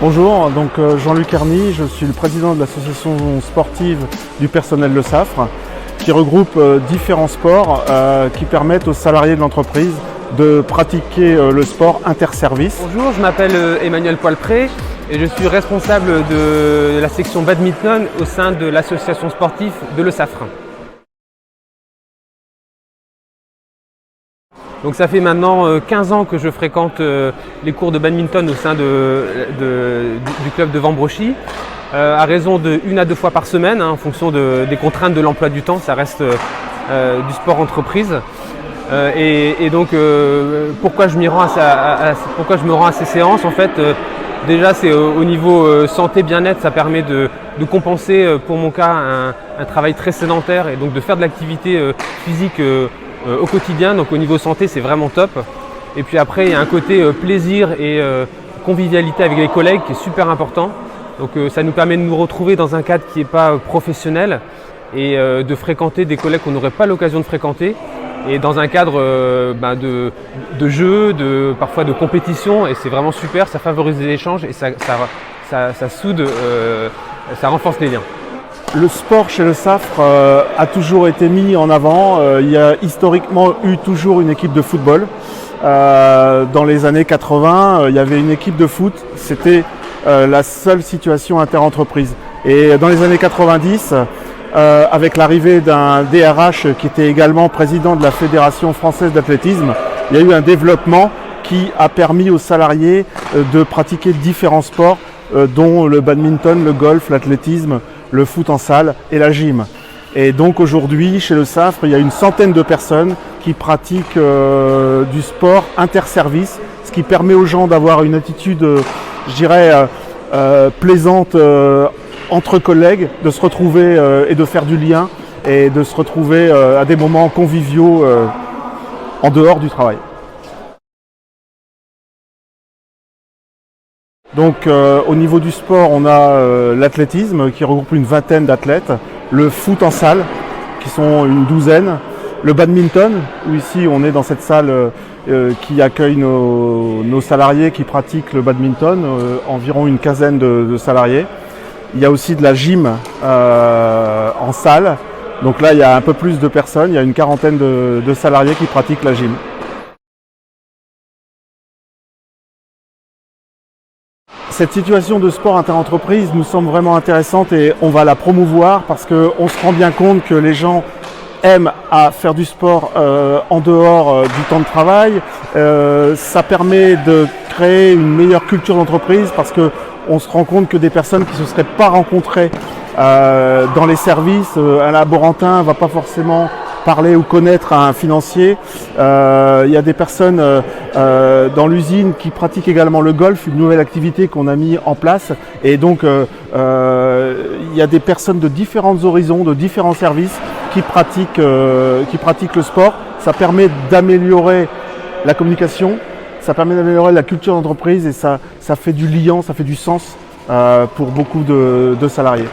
Bonjour, donc Jean-Luc Herny, je suis le président de l'association sportive du personnel Le Safre qui regroupe différents sports qui permettent aux salariés de l'entreprise de pratiquer le sport interservice. Bonjour, je m'appelle Emmanuel Poilpré et je suis responsable de la section badminton au sein de l'association sportive de Le Safre. Donc ça fait maintenant 15 ans que je fréquente les cours de badminton au sein du club de Vambrochy, à raison de 1 à 2 fois par semaine, en fonction des contraintes de l'emploi du temps, ça reste du sport entreprise. Et donc pourquoi je me rends à ces séances en fait, déjà c'est au niveau santé bien-être, ça permet de compenser pour mon cas un travail très sédentaire et donc de faire de l'activité physique au quotidien, donc au niveau santé c'est vraiment top. Et puis après il y a un côté plaisir et convivialité avec les collègues qui est super important. Donc ça nous permet de nous retrouver dans un cadre qui n'est pas professionnel et de fréquenter des collègues qu'on n'aurait pas l'occasion de fréquenter. Et dans un cadre de jeu, parfois de compétition, et c'est vraiment super, ça favorise les échanges et ça soude, ça renforce les liens. Le sport chez Le Safre a toujours été mis en avant. Il y a historiquement eu toujours une équipe de football. Dans les années 80, il y avait une équipe de foot, c'était la seule situation interentreprise. Et dans les années 90, avec l'arrivée d'un DRH qui était également président de la Fédération française d'athlétisme, il y a eu un développement qui a permis aux salariés de pratiquer différents sports, dont le badminton, le golf, l'athlétisme, le foot en salle et la gym. Et donc aujourd'hui, chez Le Safre, il y a une centaine de personnes qui pratiquent du sport interservice, ce qui permet aux gens d'avoir une attitude, je dirais, plaisante entre collègues, de se retrouver et de faire du lien et de se retrouver à des moments conviviaux en dehors du travail. Donc au niveau du sport, on a l'athlétisme qui regroupe une vingtaine d'athlètes, le foot en salle qui sont une douzaine, le badminton où ici on est dans cette salle qui accueille nos salariés qui pratiquent le badminton, environ une quinzaine de salariés. Il y a aussi de la gym en salle, donc là il y a un peu plus de personnes, il y a une quarantaine de salariés qui pratiquent la gym. Cette situation de sport interentreprise nous semble vraiment intéressante et on va la promouvoir parce qu'on se rend bien compte que les gens aiment à faire du sport en dehors du temps de travail. Ça permet de créer une meilleure culture d'entreprise parce qu'on se rend compte que des personnes qui ne se seraient pas rencontrées dans les services, un laborantin ne va pas forcément parler ou connaître à un financier. Il y a des personnes dans l'usine qui pratiquent également le golf, une nouvelle activité qu'on a mis en place. Et donc il y a des personnes de différents horizons, de différents services qui pratiquent le sport. Ça permet d'améliorer la communication, ça permet d'améliorer la culture d'entreprise et ça fait du lien, ça fait du sens pour beaucoup de salariés.